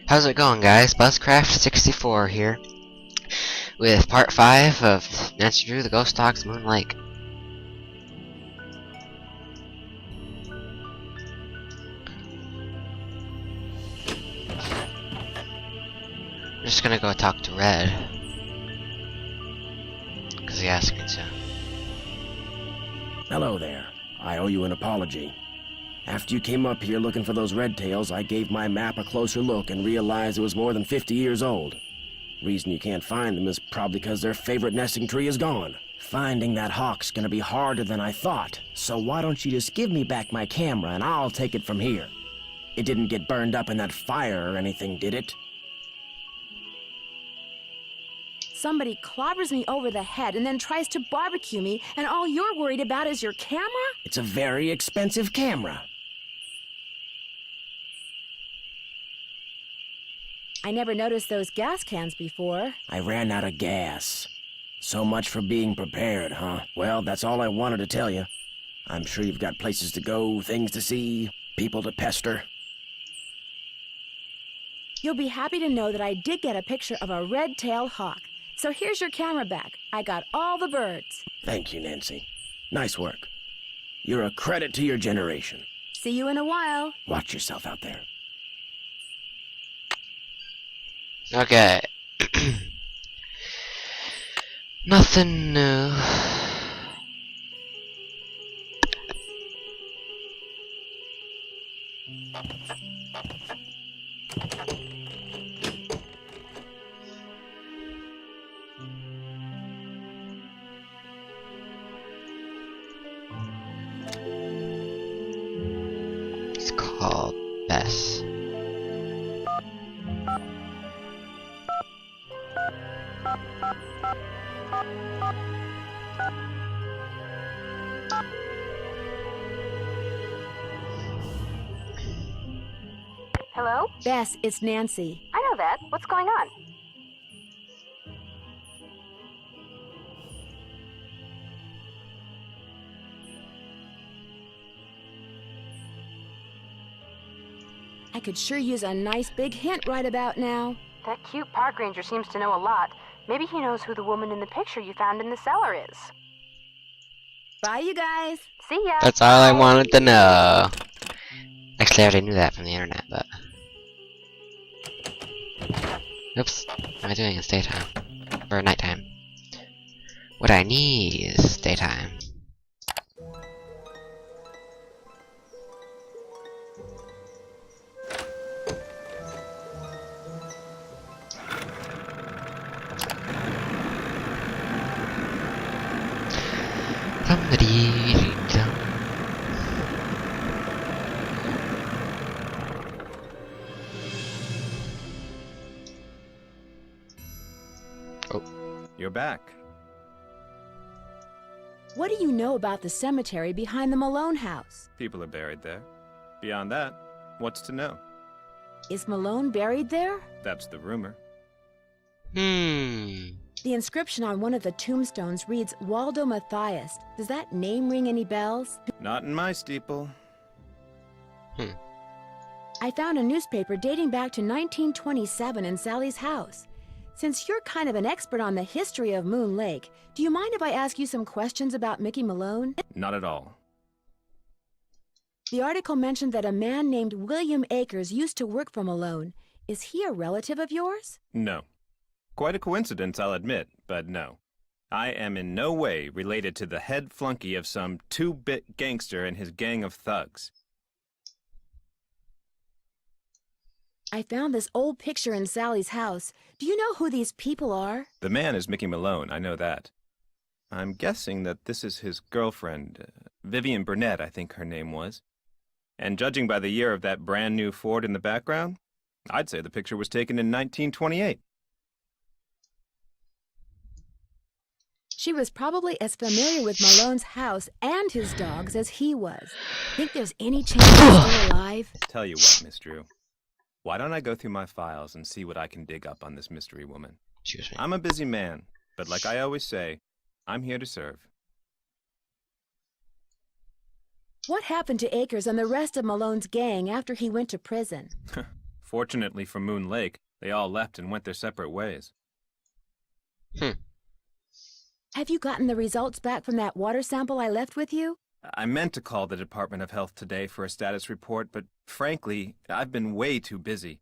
How's it going, guys? Buzzcraft64 here with part 5 of Nancy Drew the Ghost Dogs Moon Lake. I'm just gonna go talk to Red because he asked me to. Hello there. I owe you an apology. After you came up here looking for those red tails, I gave my map a closer look and realized it was more than 50 years old. Reason you can't find them is probably because their favorite nesting tree is gone. Finding that hawk's gonna be harder than I thought, so why don't you just give me back my camera and I'll take it from here. It didn't get burned up in that fire or anything, did it? Somebody clobbers me over the head and then tries to barbecue me, and all you're worried about is your camera? It's a very expensive camera. I never noticed those gas cans before. I ran out of gas. So much for being prepared, huh? Well, that's all I wanted to tell you. I'm sure you've got places to go, things to see, people to pester. You'll be happy to know that I did get a picture of a red-tailed hawk. So here's your camera back. I got all the birds. Thank you, Nancy. Nice work. You're a credit to your generation. See you in a while. Watch yourself out there. Okay. Nothing new. It's called Bess. Hello? Bess, it's Nancy. I know that. What's going on? I could sure use a nice big hint right about now. That cute park ranger seems to know a lot. Maybe he knows who the woman in the picture you found in the cellar is. Bye, you guys. See ya! That's all I wanted to know. Actually, I already knew that from the internet, but... Oops. What am I doing? It's daytime. Or nighttime. What I need is daytime. You're back. What do you know about the cemetery behind the Malone house? People are buried there. Beyond that, what's to know? Is Malone buried there? That's the rumor. The inscription on one of the tombstones reads Waldo Matthias. Does that name ring any bells? Not in my steeple. I found a newspaper dating back to 1927 in Sally's house. Since you're kind of an expert on the history of Moon Lake, do you mind if I ask you some questions about Mickey Malone? Not at all. The article mentioned that a man named William Akers used to work for Malone. Is he a relative of yours? No. Quite a coincidence, I'll admit, but no. I am in no way related to the head flunky of some two-bit gangster and his gang of thugs. I found this old picture in Sally's house. Do you know who these people are? The man is Mickey Malone, I know that. I'm guessing that this is his girlfriend, Vivian Burnett, I think her name was. And judging by the year of that brand new Ford in the background, I'd say the picture was taken in 1928. She was probably as familiar with Malone's house and his dogs as he was. Think there's any chance he's still alive? Tell you what, Miss Drew. Why don't I go through my files and see what I can dig up on this mystery woman? Excuse me. I'm a busy man, but like I always say, I'm here to serve. What happened to Akers and the rest of Malone's gang after he went to prison? Fortunately for Moon Lake, they all left and went their separate ways. Have you gotten the results back from that water sample I left with you? I meant to call the Department of Health today for a status report, but frankly, I've been way too busy.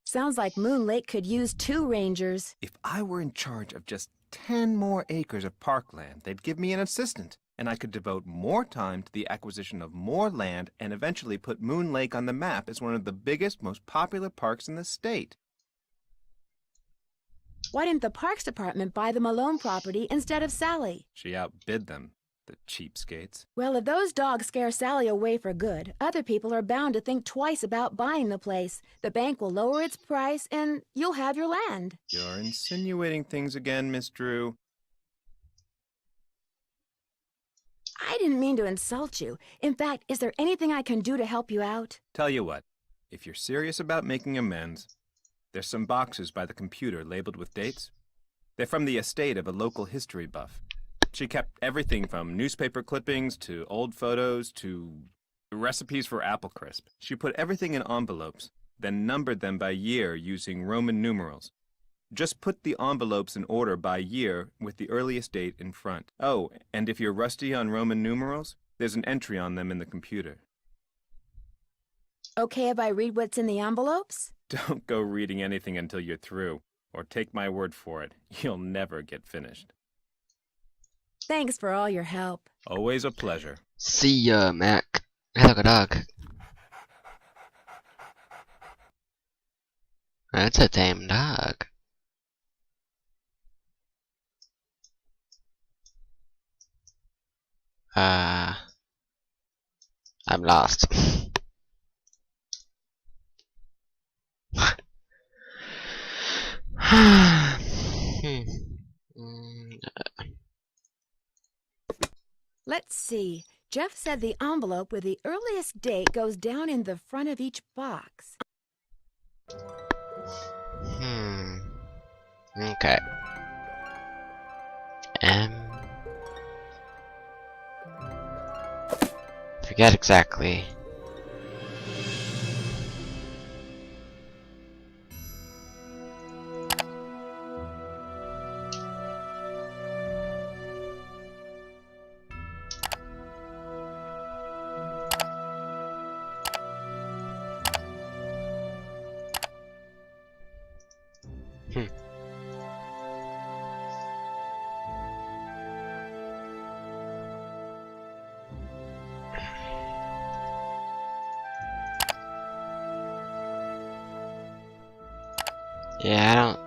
Sounds like Moon Lake could use 2 rangers. If I were in charge of just 10 more acres of parkland, they'd give me an assistant, and I could devote more time to the acquisition of more land and eventually put Moon Lake on the map as one of the biggest, most popular parks in the state. Why didn't the Parks Department buy the Malone property instead of Sally? She outbid them, the cheapskates. Well, if those dogs scare Sally away for good, other people are bound to think twice about buying the place. The bank will lower its price, and you'll have your land. You're insinuating things again, Miss Drew. I didn't mean to insult you. In fact, is there anything I can do to help you out? Tell you what, if you're serious about making amends, there's some boxes by the computer labeled with dates. They're from the estate of a local history buff. She kept everything from newspaper clippings to old photos to recipes for apple crisp. She put everything in envelopes, then numbered them by year using Roman numerals. Just put the envelopes in order by year with the earliest date in front. Oh, and if you're rusty on Roman numerals, there's an entry on them in the computer. Okay if I read what's in the envelopes? Don't go reading anything until you're through, or take my word for it, you'll never get finished. Thanks for all your help. Always a pleasure. See ya, Mac. Hello, dog. That's a tame dog. I'm lost. Let's see. Jeff said the envelope with the earliest date goes down in the front of each box. Okay. Forget exactly. Yeah, I don't...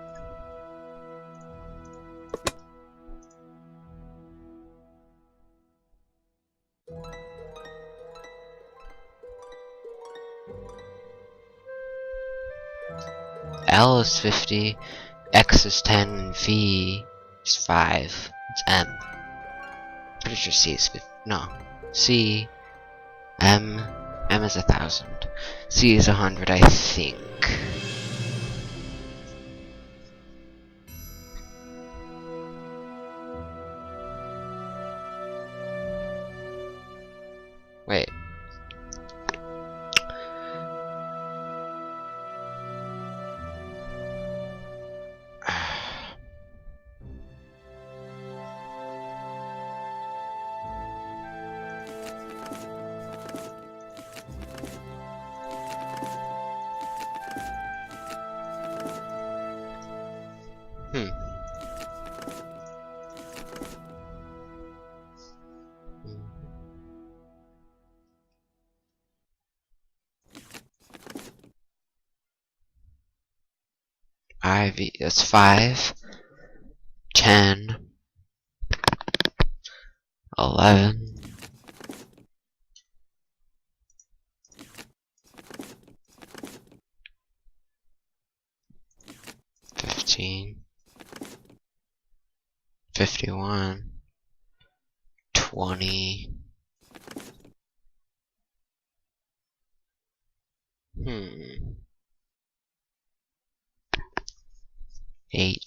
L is 50, X is 10, and V is 5. It's M. Pretty sure C is 50. No. C, M is 1,000. C is 100, I think. Wait. IV, that's 5, 10, 11, 15, 51, 20. 8.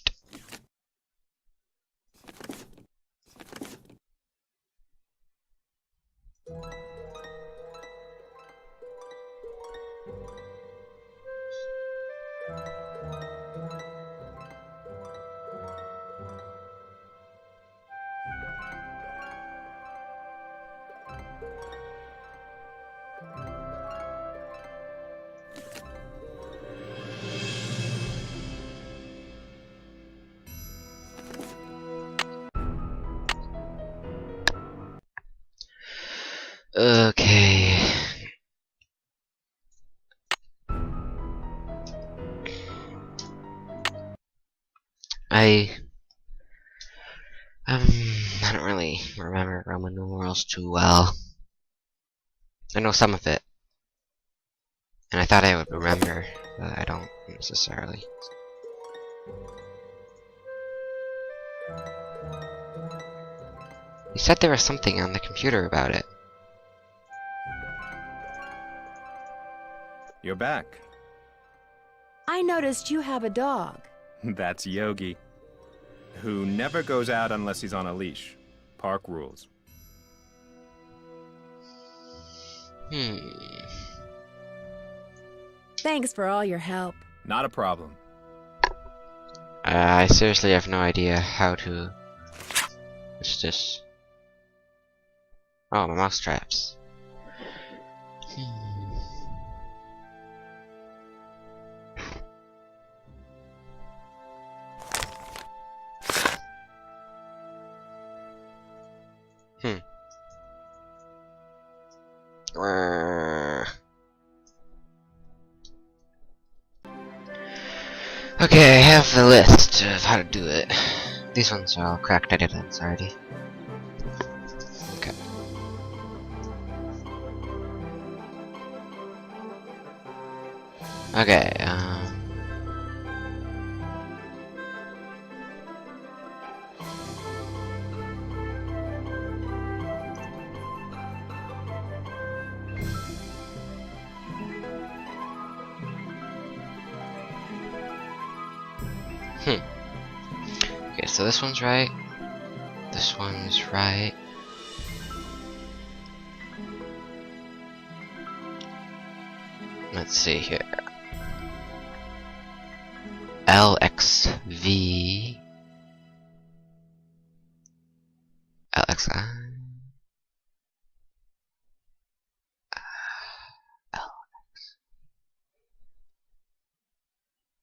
I don't really remember Roman numerals too well. I know some of it, and I thought I would remember, but I don't necessarily. You said there was something on the computer about it. You're back. I noticed you have a dog. That's Yogi, who never goes out unless he's on a leash. Park rules. Thanks for all your help. Not a problem. I seriously have no idea how to... What's this? Oh, my mouse traps. Okay, I have the list of how to do it. These ones are all cracked editors already. Okay. Okay, okay, so this one's right. This one's right. Let's see here. LXV. LXI.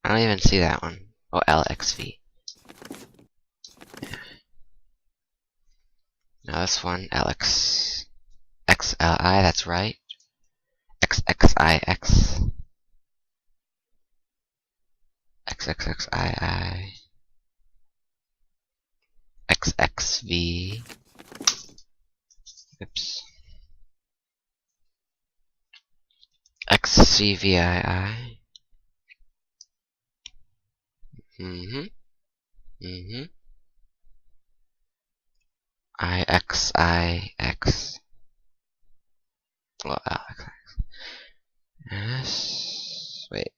I don't even see that one. Oh, LXV. Now this one, LX XLI, that's right. XXIX. XXXII. XXV. Oops. XCVII. IXIX. Well, LXX. Yes. Wait.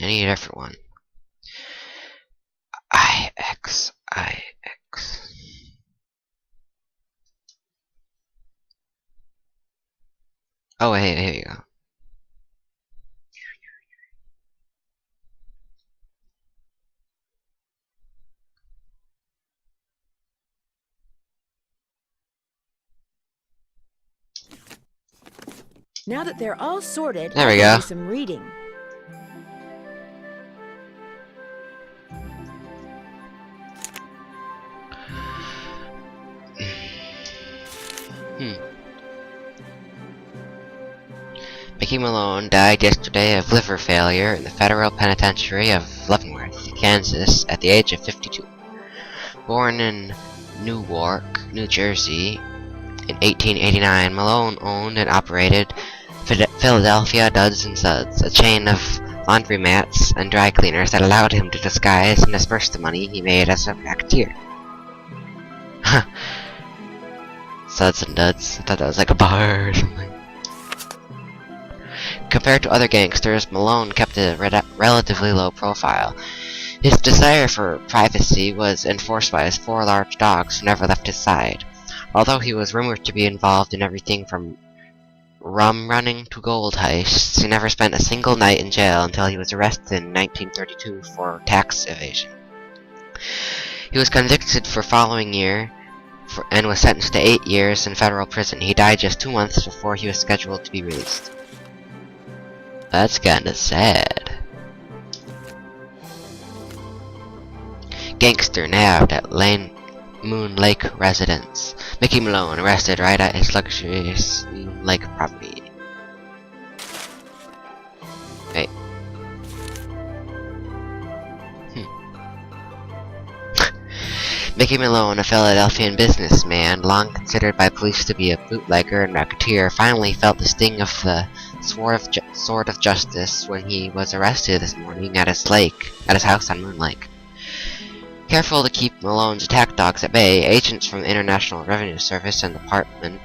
I need a different one. IXIX. Oh, wait, here you go. Now that they're all sorted, There we I can go. do some reading. Mickey Malone died yesterday of liver failure in the federal penitentiary of Leavenworth, Kansas, at the age of 52. Born in Newark, New Jersey, in 1889, Malone owned and operated Philadelphia Duds and Suds, a chain of laundromats and dry cleaners that allowed him to disguise and disperse the money he made as a racketeer. Suds and Duds. I thought that was like a bar or something. Compared to other gangsters, Malone kept a relatively low profile. His desire for privacy was enforced by his 4 large dogs who never left his side. Although he was rumored to be involved in everything from rum running to gold heists, he never spent a single night in jail until he was arrested in 1932 for tax evasion. He was convicted for following year and was sentenced to 8 years in federal prison. He died just 2 months before he was scheduled to be released. That's kinda sad. Gangster nabbed at Moon Lake residence. Mickey Malone arrested right at his luxurious Moon Lake property. Wait. Mickey Malone, a Philadelphian businessman, long considered by police to be a bootlegger and racketeer, finally felt the sting of the sword of justice when he was arrested this morning at his house on Moon Lake. Careful to keep Malone's attack dogs at bay, agents from the International Revenue Service and the Department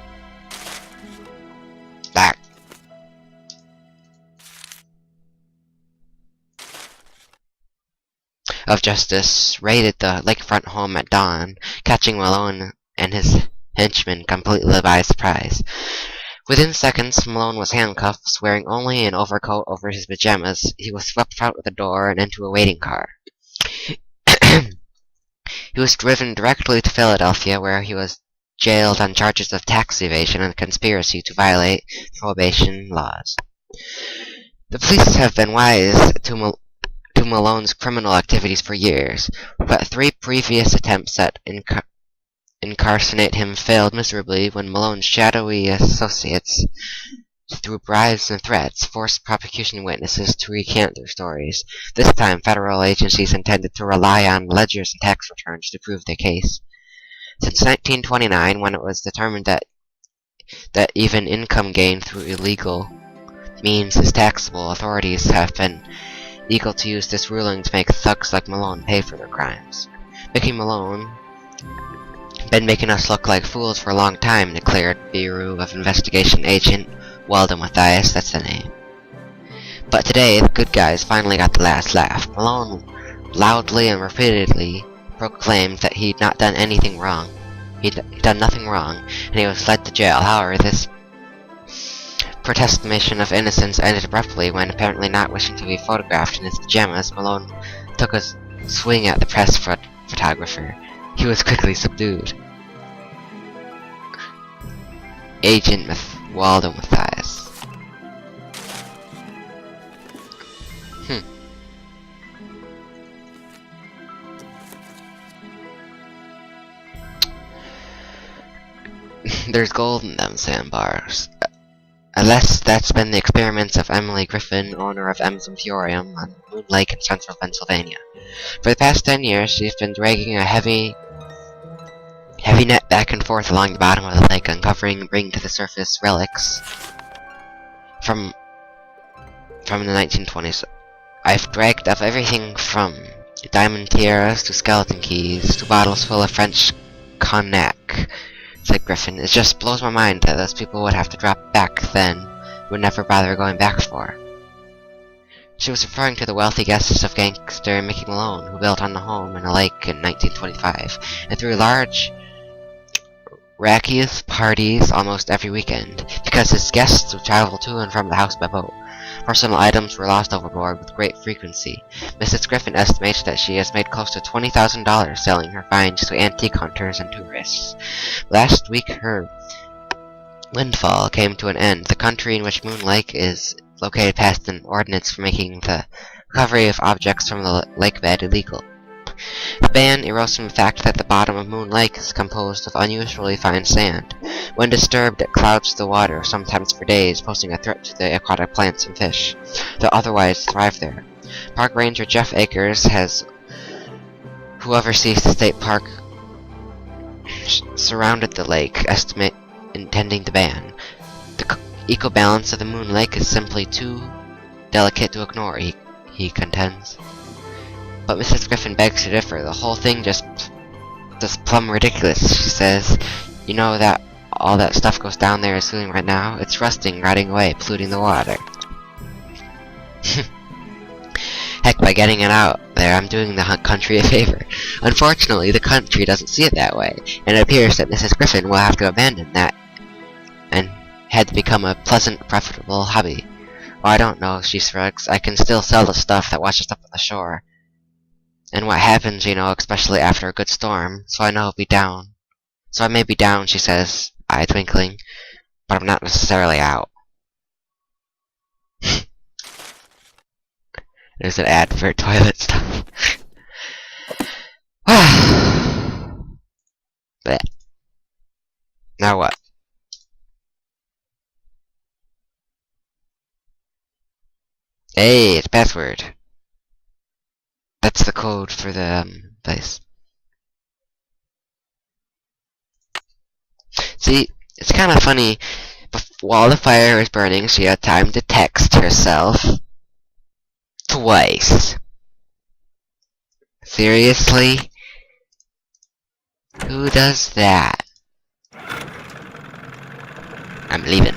of Justice raided the lakefront home at dawn, catching Malone and his henchmen completely by surprise. Within seconds, Malone was handcuffed, wearing only an overcoat over his pajamas. He was swept out of the door and into a waiting car. He was driven directly to Philadelphia, where he was jailed on charges of tax evasion and conspiracy to violate prohibition laws. The police have been wise to Malone's criminal activities for years, but 3 previous attempts at incarcerate him failed miserably when Malone's shadowy associates, through bribes and threats, forced prosecution witnesses to recant their stories. This time, federal agencies intended to rely on ledgers and tax returns to prove their case. Since 1929, when it was determined that even income gained through illegal means is taxable, authorities have been eager to use this ruling to make thugs like Malone pay for their crimes. Mickey Malone been making us look like fools for a long time, declared Bureau of Investigation Agent Walden Mathias, that's the name. But today, the good guys finally got the last laugh. Malone loudly and repeatedly proclaimed that he'd not done anything wrong. He'd done nothing wrong, and he was led to jail. However, this protestation of innocence ended abruptly when, apparently not wishing to be photographed in his pajamas, Malone took a swing at the press photographer. He was quickly subdued. Agent Walden Mathias. There's gold in them sandbars. Unless that's been the experiments of Emily Griffin, owner of M's Emporium on Moon Lake in central Pennsylvania. For the past 10 years, she's been dragging a heavy net back and forth along the bottom of the lake, uncovering and bringing to the surface relics from the 1920s. I've dragged up everything from diamond tiaras to skeleton keys to bottles full of French cognac, said Griffin. It just blows my mind that those people would have to drop back then, would never bother going back for. She was referring to the wealthy guests of gangster Mickey Malone, who built on the home in a lake in 1925, and threw large, raucous parties almost every weekend, because his guests would travel to and from the house by boat. Personal items were lost overboard with great frequency. Mrs. Griffin estimates that she has made close to $20,000 selling her finds to antique hunters and tourists. Last week, her windfall came to an end. The country in which Moon Lake is located passed an ordinance for making the recovery of objects from the lake bed illegal. The ban arose from the fact that the bottom of Moon Lake is composed of unusually fine sand. When disturbed, it clouds the water, sometimes for days, posing a threat to the aquatic plants and fish that otherwise thrive there. Park Ranger Jeff Akers who oversees the state park, surrounded the lake, intending to ban. The eco-balance of the Moon Lake is simply too delicate to ignore, he contends. But Mrs. Griffin begs to differ. The whole thing just plumb ridiculous, she says. You know that all that stuff goes down there is doing right now? It's rusting, rotting away, polluting the water. Heck, by getting it out there, I'm doing the country a favor. Unfortunately, the country doesn't see it that way, and it appears that Mrs. Griffin will have to abandon that and had to become a pleasant, profitable hobby. Well, I don't know, she shrugs. I can still sell the stuff that washes up on the shore. And what happens, you know, especially after a good storm, so I know I'll be down. So I may be down, she says, eye twinkling, but I'm not necessarily out. There's an ad for toilet stuff. Now what? Hey, it's password. That's the code for the place. See, it's kind of funny. While the fire was burning, she had time to text herself twice. Seriously? Who does that? I'm leaving.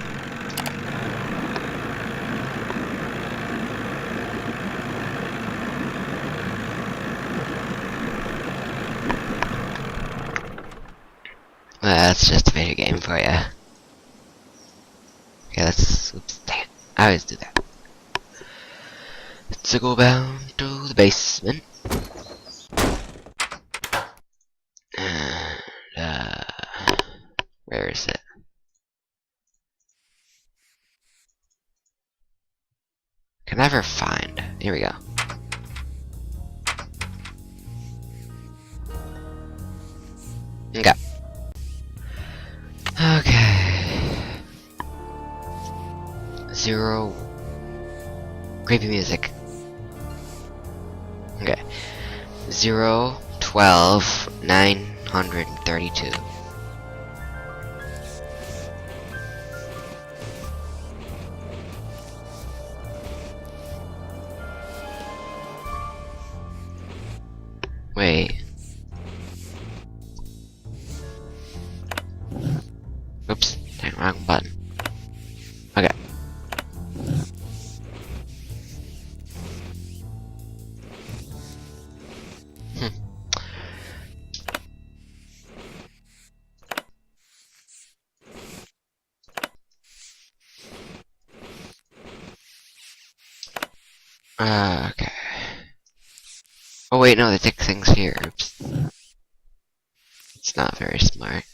Well, that's just a video game for you. Okay, let's. Oops, dang it. I always do that. Let's go down to the basement. And, where is it? Can never find. Here we go. Okay. Okay. 0. Creepy music. Okay. 0, 12, 932. Wait. Oops, dang, wrong button. Okay. Okay. Oh wait, no, they take things here. Oops. It's not very smart.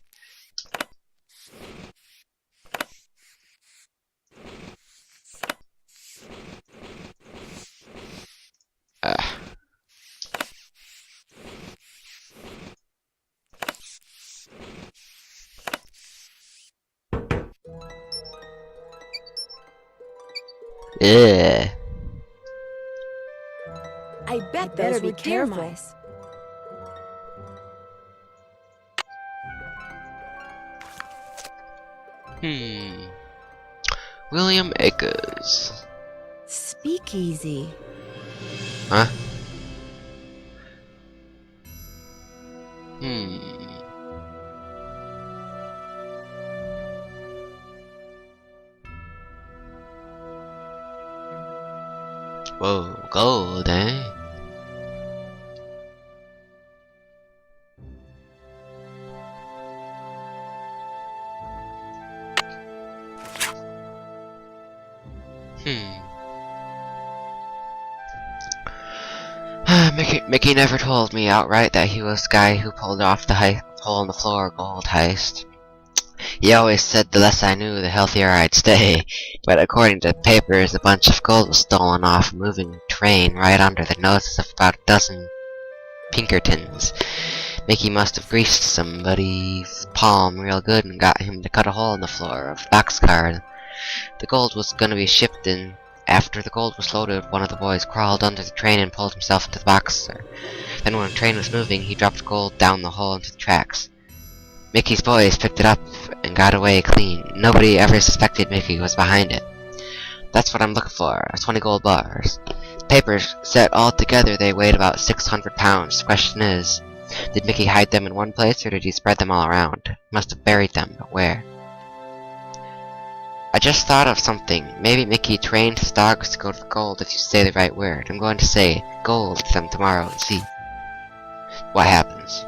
Ugh. I bet those were deer mice. William Akers. Speakeasy. Huh? Whoa, gold, eh? Mickey never told me outright that he was the guy who pulled off the hole in the floor gold heist. He always said the less I knew, the healthier I'd stay. But according to the papers, a bunch of gold was stolen off a moving train right under the noses of about a dozen Pinkertons. Mickey must have greased somebody's palm real good and got him to cut a hole in the floor of the boxcar. The gold was gonna be shipped in. After the gold was loaded, one of the boys crawled under the train and pulled himself into the boxer. Then when the train was moving, he dropped gold down the hole into the tracks. Mickey's boys picked it up and got away clean. Nobody ever suspected Mickey was behind it. That's what I'm looking for, 20 gold bars. The papers said all together they weighed about 600 pounds. The question is, did Mickey hide them in one place or did he spread them all around? He must have buried them, but where? I just thought of something. Maybe Mickey trained his dogs to go to the gold if you say the right word. I'm going to say gold to them tomorrow and see what happens.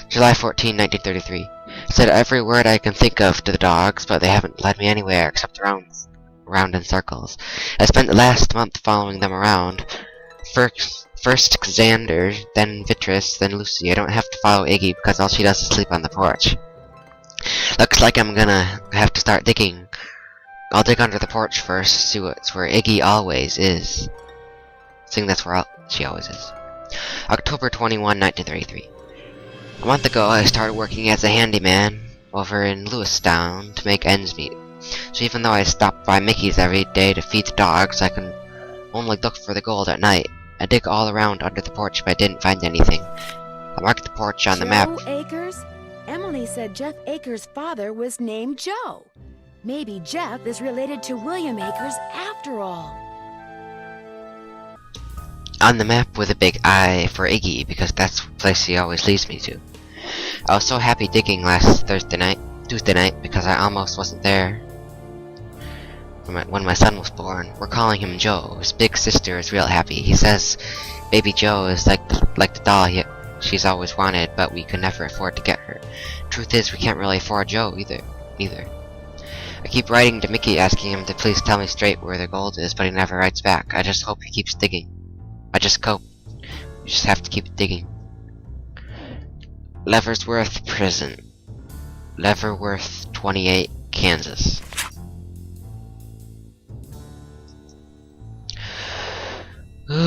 July 14, 1933. I said every word I can think of to the dogs, but they haven't led me anywhere except around in circles. I spent the last month following them around. First Xander, then Vitris, then Lucy. I don't have to follow Iggy because all she does is sleep on the porch. Looks like I'm gonna have to start digging. I'll dig under the porch first, see what's where Iggy always is. Seeing that's where she always is. October 21, 1933. A month ago, I started working as a handyman. over in Lewistown to make ends meet. So even though I stop by Mickey's every day to feed the dogs, I can only look for the gold at night. I dig all around under the porch, but I didn't find anything. I marked the porch on the map. Joe Akers? Emily said Jeff Akers' father was named Joe. Maybe Jeff is related to William Akers after all. On the map with a big I for Iggy, because that's the place he always leads me to. I was so happy digging last Tuesday night, because I almost wasn't there when my son was born. We're calling him Joe. His big sister is real happy. He says baby Joe is like the doll she's always wanted, but we could never afford to get her. Truth is, we can't really afford Joe either. I keep writing to Mickey asking him to please tell me straight where the gold is, but he never writes back. I just hope he keeps digging. I just hope. You just have to keep digging. Leavenworth Prison. Leavenworth 28, Kansas. I'm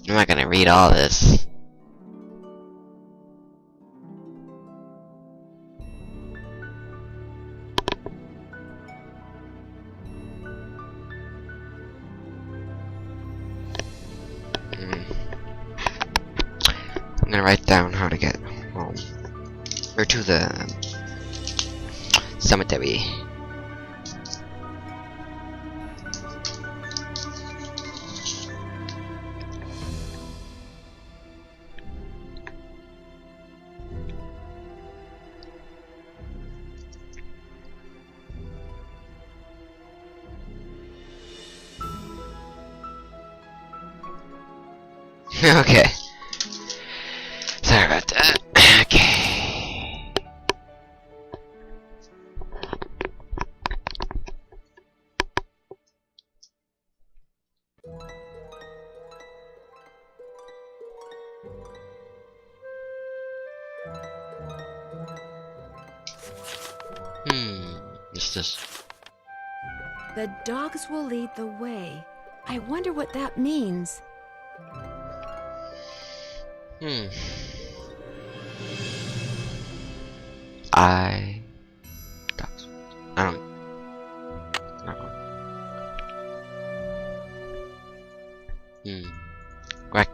not gonna read all this. I'm gonna write down how to get home. Or to the cemetery. Okay. Sorry about that. Okay. What's this? The dogs will lead the way. I wonder what that means. I don't know. Right.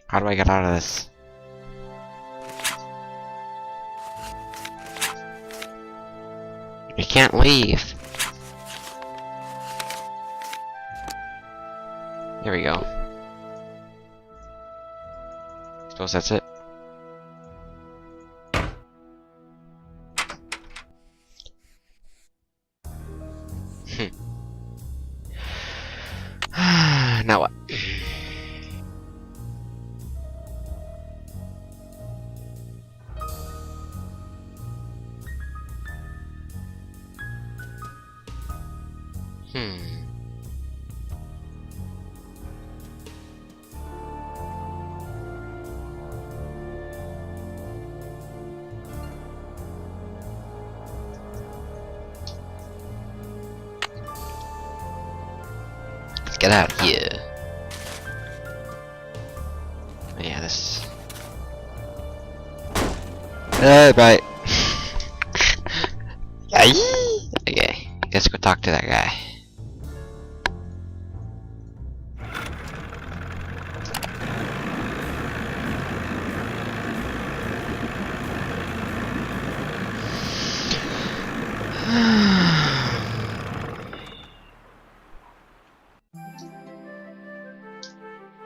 How do I get out of this? You can't leave. There we go. Suppose that's it. Now what? Let's get out of here. Oh, yeah, this. Right. Okay, guess go talk to that guy.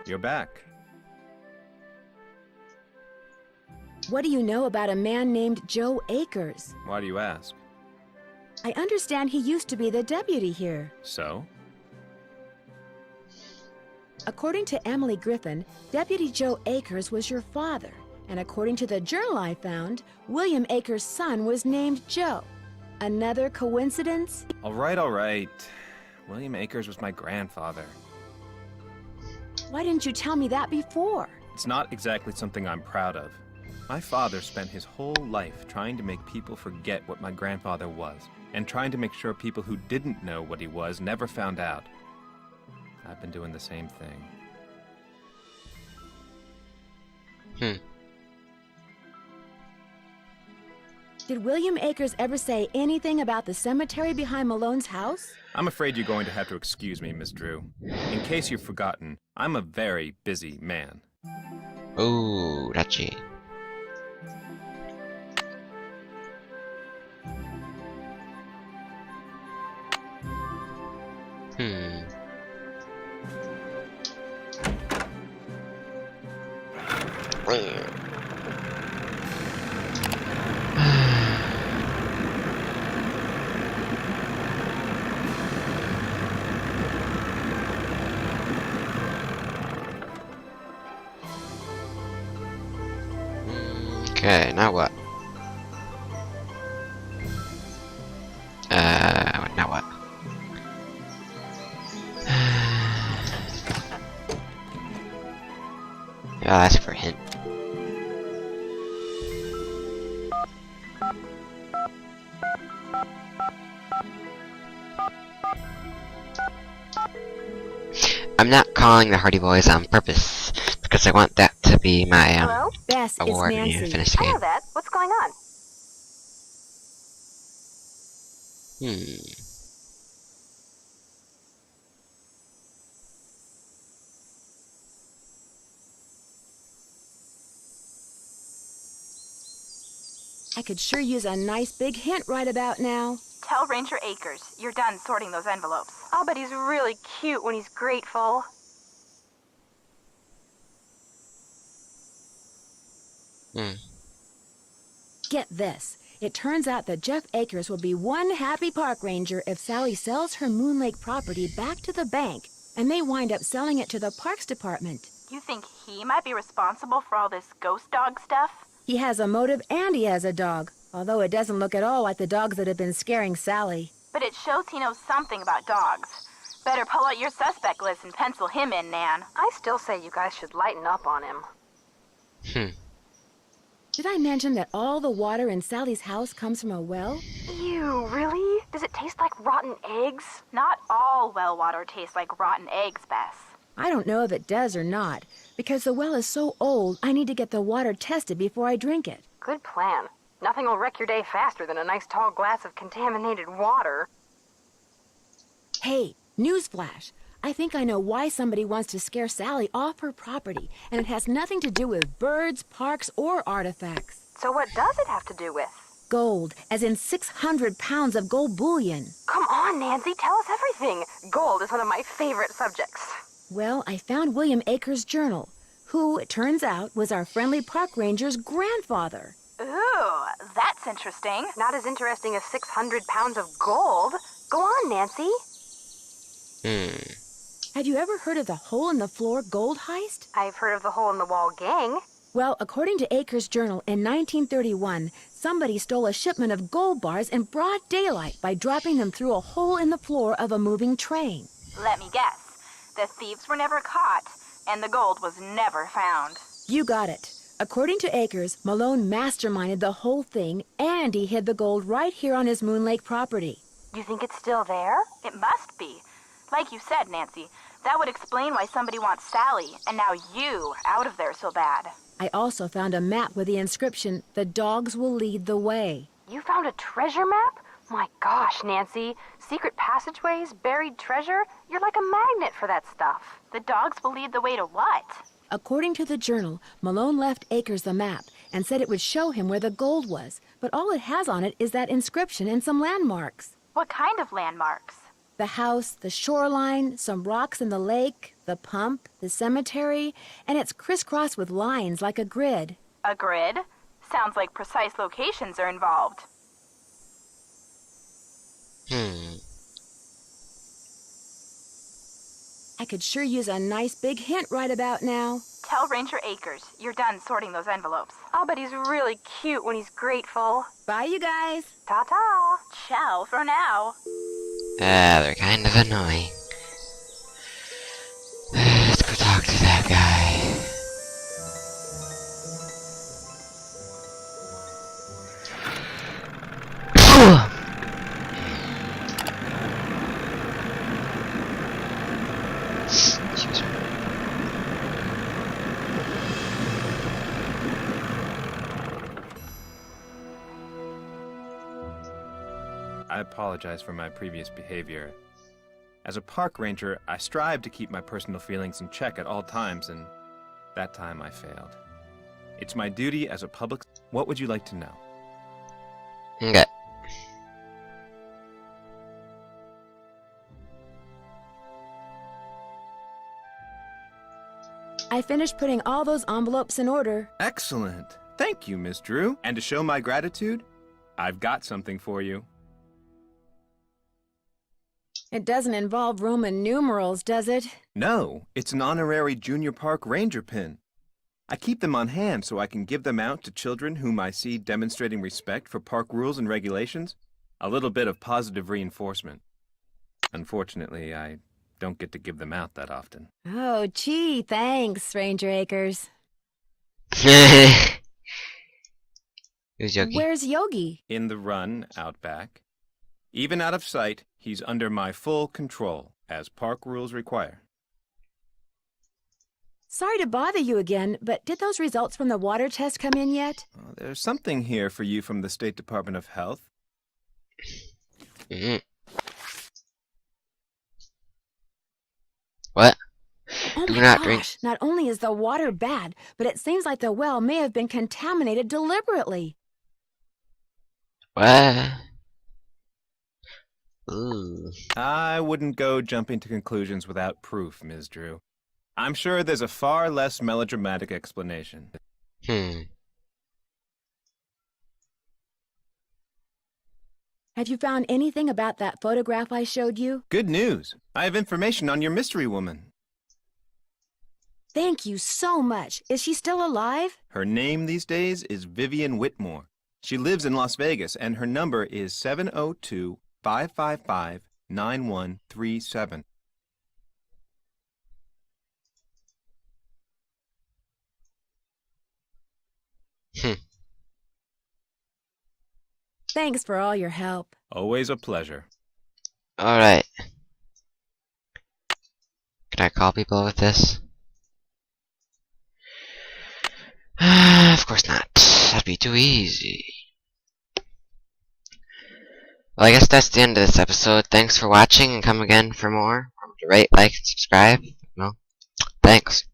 You're back. What do you know about a man named Joe Akers? Why do you ask? I understand he used to be the deputy here. So? According to Emily Griffin, Deputy Joe Akers was your father. And according to the journal I found, William Akers' son was named Joe. Another coincidence? All right. William Akers was my grandfather. Why didn't you tell me that before? It's not exactly something I'm proud of. My father spent his whole life trying to make people forget what my grandfather was. and trying to make sure people who didn't know what he was never found out. I've been doing the same thing. Did William Akers ever say anything about the cemetery behind Malone's house? I'm afraid you're going to have to excuse me, Miss Drew. In case you've forgotten, I'm a very busy man. Ooh, touchy. Okay, now what? Now what? Yeah, I'll ask for a hint. I'm not calling the Hardy Boys on purpose, because I want that to be my Hello? Bess, it's award when you Nancy. finish the I know game. that. What's going on? I could sure use a nice big hint right about now. Tell Ranger Akers you're done sorting those envelopes. I'll bet he's really cute when he's grateful. Get this. It turns out that Jeff Akers will be one happy park ranger if Sally sells her Moon Lake property back to the bank, and they wind up selling it to the Parks Department. You think he might be responsible for all this ghost dog stuff? He has a motive and he has a dog, although it doesn't look at all like the dogs that have been scaring Sally. But it shows he knows something about dogs. Better pull out your suspect list and pencil him in, Nan. I still say you guys should lighten up on him. Did I mention that all the water in Sally's house comes from a well? Ew, really? Does it taste like rotten eggs? Not all well water tastes like rotten eggs, Bess. I don't know if it does or not, because the well is so old I need to get the water tested before I drink it. Good plan. Nothing will wreck your day faster than a nice tall glass of contaminated water. Hey, newsflash. I think I know why somebody wants to scare Sally off her property, and it has nothing to do with birds, parks, or artifacts. So what does it have to do with? Gold, as in 600 pounds of gold bullion. Come on, Nancy, tell us everything. Gold is one of my favorite subjects. Well, I found William Akers' journal, who, it turns out, was our friendly park ranger's grandfather. Ooh, that's interesting. Not as interesting as 600 pounds of gold. Go on, Nancy. Have you ever heard of the hole-in-the-floor gold heist? I've heard of the hole-in-the-wall gang. Well, according to Akers' journal, in 1931, somebody stole a shipment of gold bars in broad daylight by dropping them through a hole in the floor of a moving train. Let me guess. The thieves were never caught, and the gold was never found. You got it. According to Akers, Malone masterminded the whole thing, and he hid the gold right here on his Moon Lake property. You think it's still there? It must be. Like you said, Nancy, that would explain why somebody wants Sally, and now you, out of there so bad. I also found a map with the inscription, "The dogs will lead the way." You found a treasure map? My gosh, Nancy. Secret passageways, buried treasure? You're like a magnet for that stuff. The dogs will lead the way to what? According to the journal, Malone left Akers the map and said it would show him where the gold was, but all it has on it is that inscription and some landmarks. What kind of landmarks? The house, the shoreline, some rocks in the lake, the pump, the cemetery, and it's crisscrossed with lines like a grid. A grid? Sounds like precise locations are involved. I could sure use a nice big hint right about now. Tell Ranger Akers you're done sorting those envelopes. I'll bet he's really cute when he's grateful. Bye, you guys. Ta-ta. Ciao for now. They're kind of annoying. Let's go talk to that guy. apologize for my previous behavior. As a park ranger, I strive to keep my personal feelings in check at all times, and that time I failed. It's my duty as a public... What would you like to know? Okay. I finished putting all those envelopes in order. Excellent. Thank you, Miss Drew. And to show my gratitude, I've got something for you. It doesn't involve Roman numerals, does it? No, it's an honorary junior park ranger pin. I keep them on hand so I can give them out to children whom I see demonstrating respect for park rules and regulations. A little bit of positive reinforcement. Unfortunately, I don't get to give them out that often. Oh, gee, thanks, Ranger Akers. Who's Yogi? Where's Yogi? In the run out back. Even out of sight, he's under my full control, as park rules require. Sorry to bother you again, but did those results from the water test come in yet? There's something here for you from the State Department of Health. What? Oh Do my not gosh, drink. not only is the water bad, but it seems like the well may have been contaminated deliberately. What? Ooh. I wouldn't go jumping to conclusions without proof, Ms. Drew. I'm sure there's a far less melodramatic explanation. Have you found anything about that photograph I showed you? Good news! I have information on your mystery woman. Thank you so much. Is she still alive? Her name these days is Vivian Whitmore. She lives in Las Vegas, and her number is 702-555-9137. Thanks for all your help. Always a pleasure. Alright. Can I call people with this? Of course not. That'd be too easy. Well, I guess that's the end of this episode. Thanks for watching, and come again for more. Remember to rate, like, and subscribe. Well, thanks.